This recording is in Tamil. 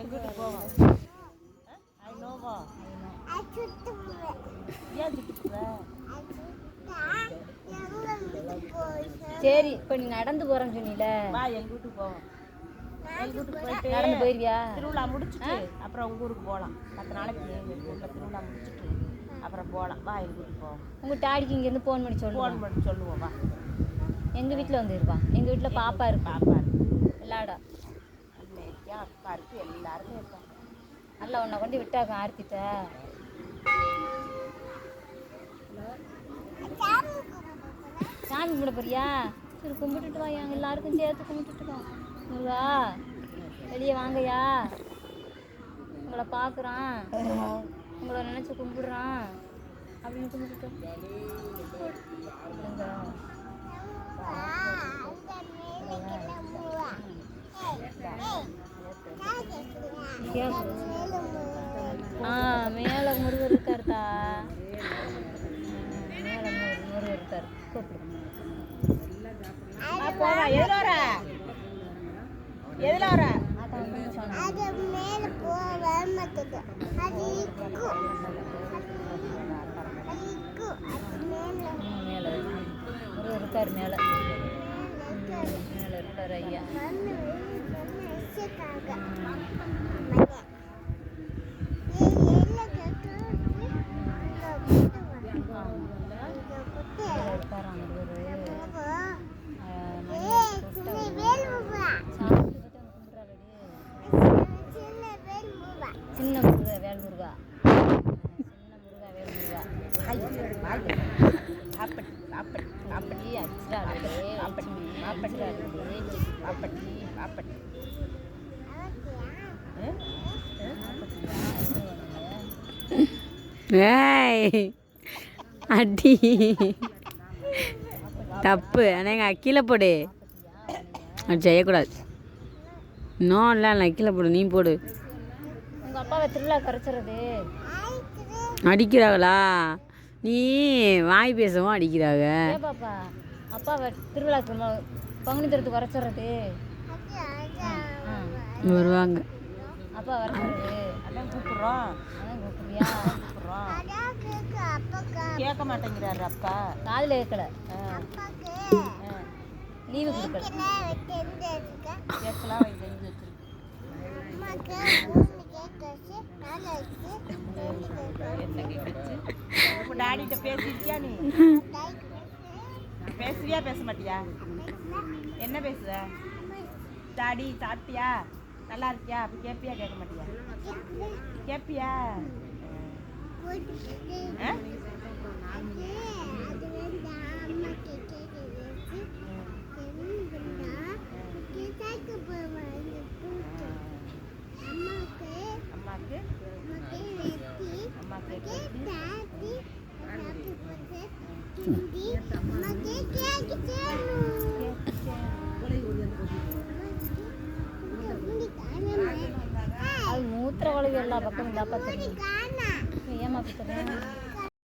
எங்கிட்டு போவோம் ஐநோவா ஏன் சுட்டு சரி இப்போ நீ நடந்து போறேன்னு சொன்னீல வா எங்கள் வீட்டுக்கு போவோம் எங்கள் வீட்டுக்கு போயிட்டு நடந்து போயிருவியா திருவிழா முடிச்சுட்டு அப்புறம் உங்கள் ஊருக்கு போகலாம் 10 நாளைக்கு எங்கள் ஊரில் திருவிழா முடிச்சுட்டு அப்புறம் போகலாம் வா எங்கள் வீட்டுக்கு போவோம் உங்கள் டாடிக்கு இங்கேருந்து ஃபோன் பண்ணி சொல்லுவோம் வா எங்கள் வீட்டில் வந்துருப்பா எங்கள் வீட்டில் பாப்பா இருக்கு விளாடா அன்னைக்கா அப்பா இருக்கு எல்லாருமே இருப்பாங்க நல்லா உன்னை கொண்டு விட்டாங்க ஆர்த்திட்ட சாமி கும்பிட போறியா சரி கும்பிட்டுட்டு வா எங்க எல்லாருக்கும் சேர்த்து கும்பிட்டுட்டு வா முருகா வெளியே வாங்கயா உங்களை பார்க்குறான் உங்களை நினச்சி கும்பிடுறான் அப்படின்னு கும்பிட்டுட்டு மேலே முருகர் இருக்காருதா மேலே முருகர் இருக்காரு கூப்பிடு எதுல வர மேலே முருகர் இருக்காரு மேலே மேலே இருக்காரு ஐயா சின்ன முருகா வேல் முருகா சின்ன முருகா வேல் முருகா அப்படி அடிச்சிடாடே அப்படி அடி தப்பு ஆனால் கீழே போடு அது செய்யக்கூடாது இன்னும் இல்லை கீழே போடு நீ போடு உங்கள் அப்பாவை திருவிழா குறைச்சிறது அடிக்கிறாங்களா நீ வாய் பேசவும் அடிக்கிறாங்க பாப்பா அப்பாவை திருவிழா பங்குனி தரத்து குறைச்சிறது வருவாங்க அப்பா வரது அதான் கூப்பிட்றோம் கூப்பிடுறியா கேட்க மாட்டேங்கிறாரு அப்பா காதில் கேட்கல லீவு கொடுக்கல கேட்கலாம் செஞ்சு வச்சிருக்கு டாடிட்ட பேசிருக்கியா நீ பேசுவியா பேச மாட்டியா என்ன பேசுவ டாடி சாப்பிட்டியா நல்லா இருக்கியா அப்படி கேட்பியா கேட்க மாட்டியா கேட்பியா அது மூத்திர வளைவு எல்லா பக்கம் இல்லாப்பா தெரியும் ஏமா பத்துறேன்